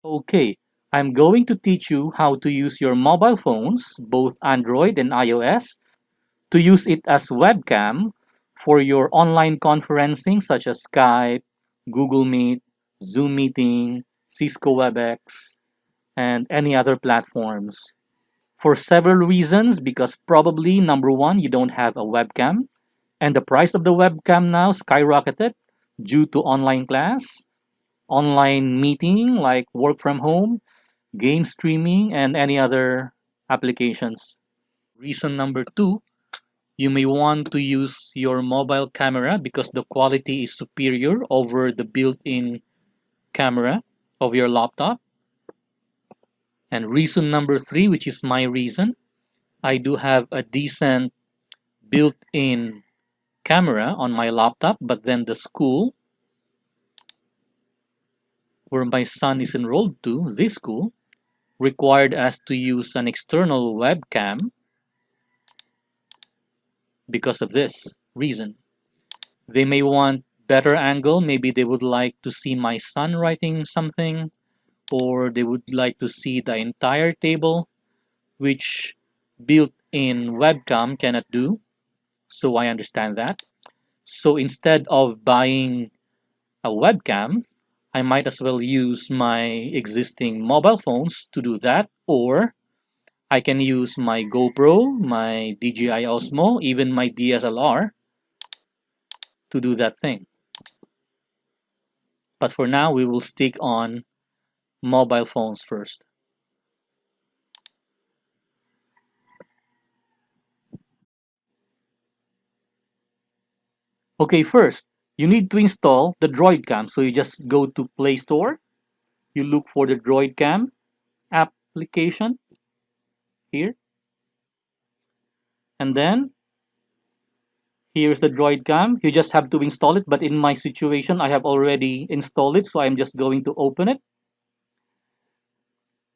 Okay, I'm going to teach you how to use your mobile phones, both Android and iOS, to use it as webcam for your online conferencing such as Skype, Google Meet, Zoom Meeting, Cisco WebEx, and any other platforms. For several reasons, because probably number one, you don't have a webcam, and the price of the webcam now skyrocketed due to online class, online meeting like work from home, game streaming, and any other applications. Reason number two, you may want to use your mobile camera because the quality is superior over the built-in camera of your laptop. And reason number three, which is my reason, I do have a decent built-in camera on my laptop, but then the school where my son is enrolled to, this school, required us to use an external webcam because of this reason. They may want better angle, maybe they would like to see my son writing something, or they would like to see the entire table, which built-in webcam cannot do. So I understand that. So instead of buying a webcam, I might as well use my existing mobile phones to do that, or I can use my GoPro, my DJI Osmo, even my DSLR to do that thing. But for now, we will stick on mobile phones first. Okay, first, you need to install the DroidCam. So you just go to Play Store, you look for the DroidCam application here, and then here's the DroidCam. You just have to install it, but in my situation, I have already installed it, so I'm just going to open it.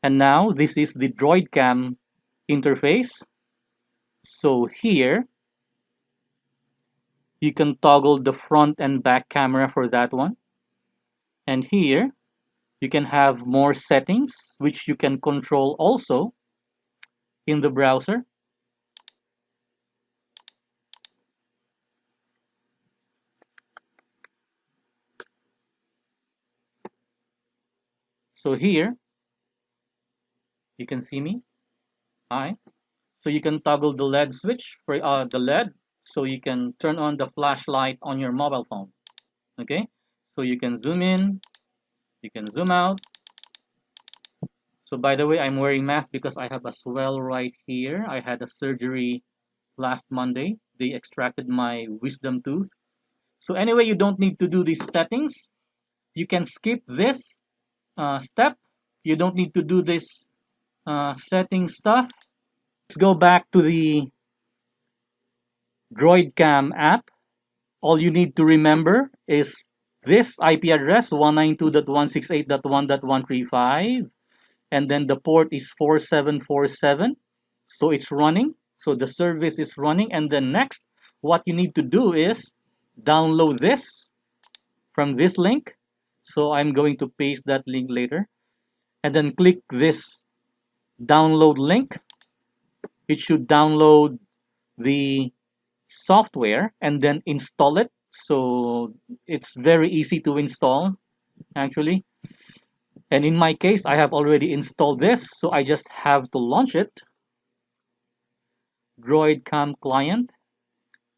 And now this is the DroidCam interface. So here, you can toggle the front and back camera for that one. And here, you can have more settings, which you can control also in the browser. So here, you can see me. Hi. So you can toggle the LED switch for the LED, so you can turn on the flashlight on your mobile phone. Okay. So you can zoom in, you can zoom out. So by the way, I'm wearing mask because I have a swell right here. I had a surgery last Monday. They extracted my wisdom tooth. So anyway, you don't need to do these settings. You can skip this step. You don't need to do this setting stuff. Let's go back to the DroidCam app. All you need to remember is this IP address 192.168.1.135, and then the port is 4747. So it's running. So the service is running. And then next, what you need to do is download this from this link. So I'm going to paste that link later. And then click this download link. It should download the software and then install it. So it's very easy to install actually. And in my case, I have already installed this. So I just have to launch it. DroidCam client.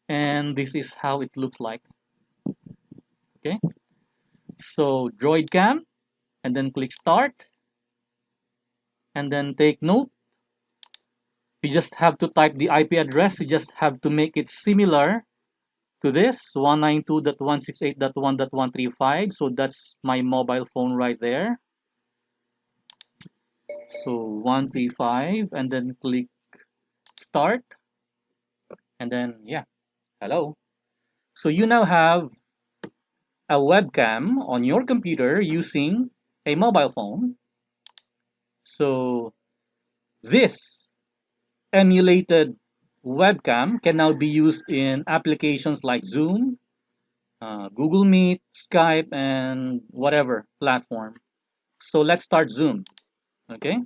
And this is how it looks like. Okay. So DroidCam, and then click start. And then take note. You just have to type the IP address. You just have to make it similar to this 192.168.1.135. So that's my mobile phone right there. So 135, and then click start. And then, yeah, hello. So you now have a webcam on your computer using a mobile phone. So this emulated webcam can now be used in applications like Zoom, Google Meet, Skype, and whatever platform. So let's start Zoom. Okay.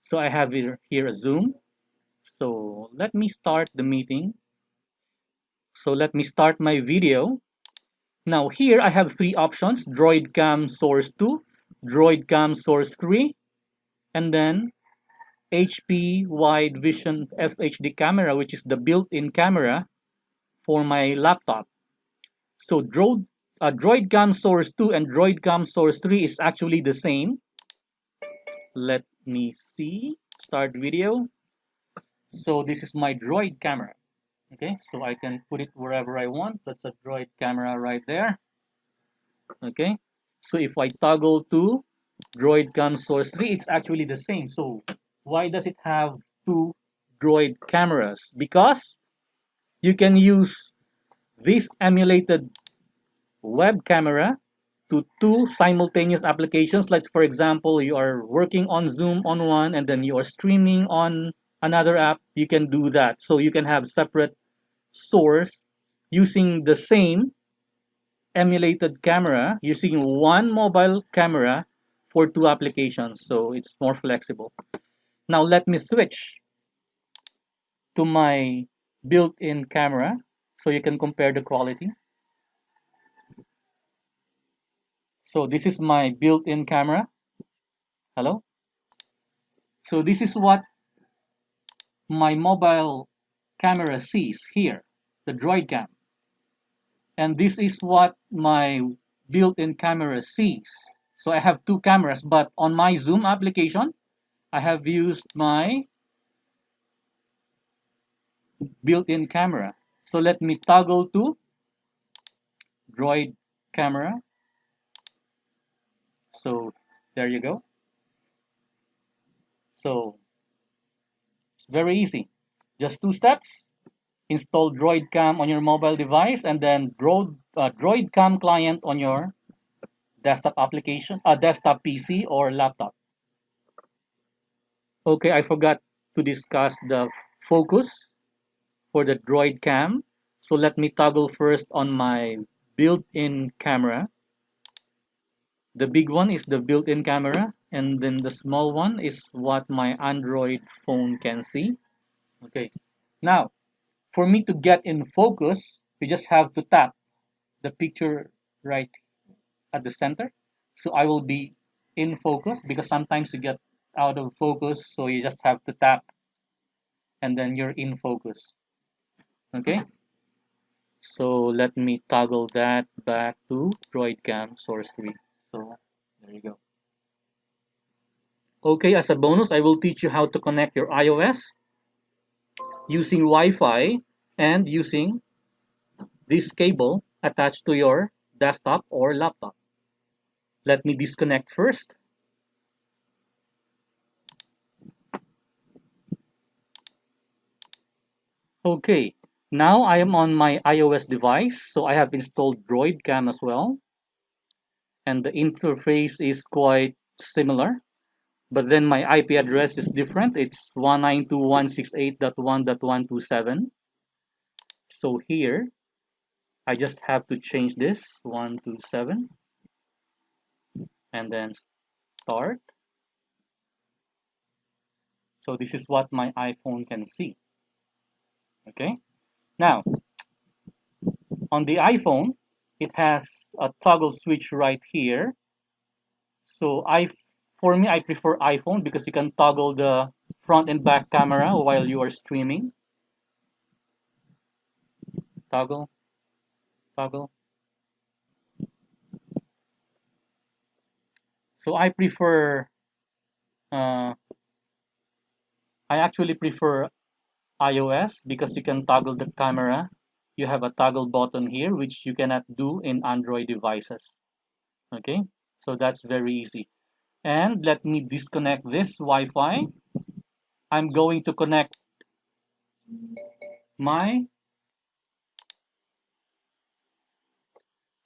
So I have here a Zoom. So let me start the meeting. So let me start my video. Now here I have three options: DroidCam Source 2, DroidCam Source 3, and then HP Wide Vision FHD camera, which is the built-in camera for my laptop. So DroidCam Source 2 and DroidCam Source 3 is actually the same. Let me see. Start video. So this is my Droid camera. Okay, so I can put it wherever I want. That's a Droid camera right there. Okay, so if I toggle to DroidCam Source 3, it's actually the same. So why does it have two Droid cameras? Because you can use this emulated web camera to two simultaneous applications. Like for example, you are working on Zoom on one and then you are streaming on another app. You can do that. So you can have separate source using the same emulated camera, using one mobile camera for two applications. So it's more flexible. Now let me switch to my built-in camera so you can compare the quality. So this is my built-in camera. Hello. So this is what my mobile camera sees here, the Droid Cam. And this is what my built-in camera sees. So I have two cameras, but on my Zoom application, I have used my built-in camera. So let me toggle to Droid camera. So there you go. So it's very easy. Just two steps. Install Droid Cam on your mobile device and then Droid Cam client on your desktop application, desktop PC or laptop. Okay, I forgot to discuss the focus for the Droid Cam. So let me toggle first on my built-in camera. The big one is the built-in camera, and then the small one is what my Android phone can see. Okay, now for me to get in focus, you just have to tap the picture right at the center. So I will be in focus because sometimes you get out of focus, so you just have to tap and then you're in focus. Okay, so let me toggle that back to DroidCam Source 3. So there you go. Okay, as a bonus, I will teach you how to connect your iOS using Wi-Fi and using this cable attached to your desktop or laptop. Let me disconnect first. Okay, now I am on my iOS device, so I have installed DroidCam as well. And the interface is quite similar, but then my IP address is different. It's 192.168.1.127. So here, I just have to change this 127 and then start. So this is what my iPhone can see. Okay, now on the iPhone, it has a toggle switch right here. So for me, I prefer iPhone because you can toggle the front and back camera while you are streaming. Toggle, toggle. So uh, I actually prefer iOS because you can toggle the camera. You have a toggle button here, which you cannot do in Android devices. Okay, so that's very easy. And let me disconnect this Wi-Fi. I'm going to connect my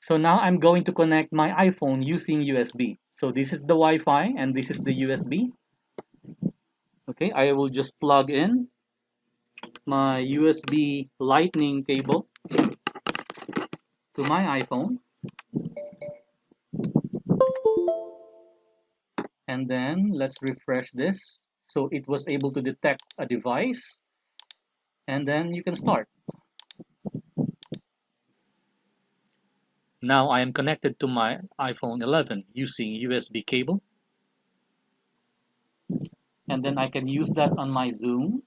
So now I'm going to connect my iPhone using USB. So this is the Wi-Fi and this is the USB. Okay, I will just plug in my USB lightning cable to my iPhone. And then let's refresh this. So it was able to detect a device, and then you can start. Now I am connected to my iPhone 11 using USB cable, and then I can use that on my Zoom.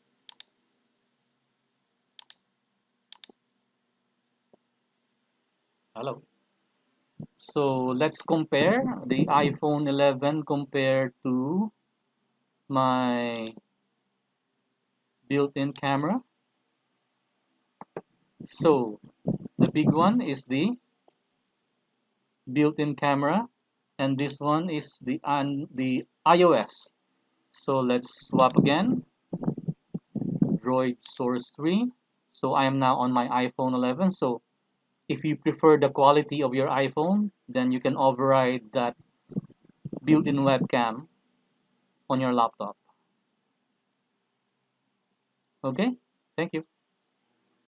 Hello. So let's compare the iPhone 11 compared to my built-in camera. So the big one is the built-in camera, and this one is the iOS. So let's swap again. Droid source 3. So I am now on my iPhone 11. So if you prefer the quality of your iPhone, then you can override that built-in webcam on your laptop. Okay, thank you.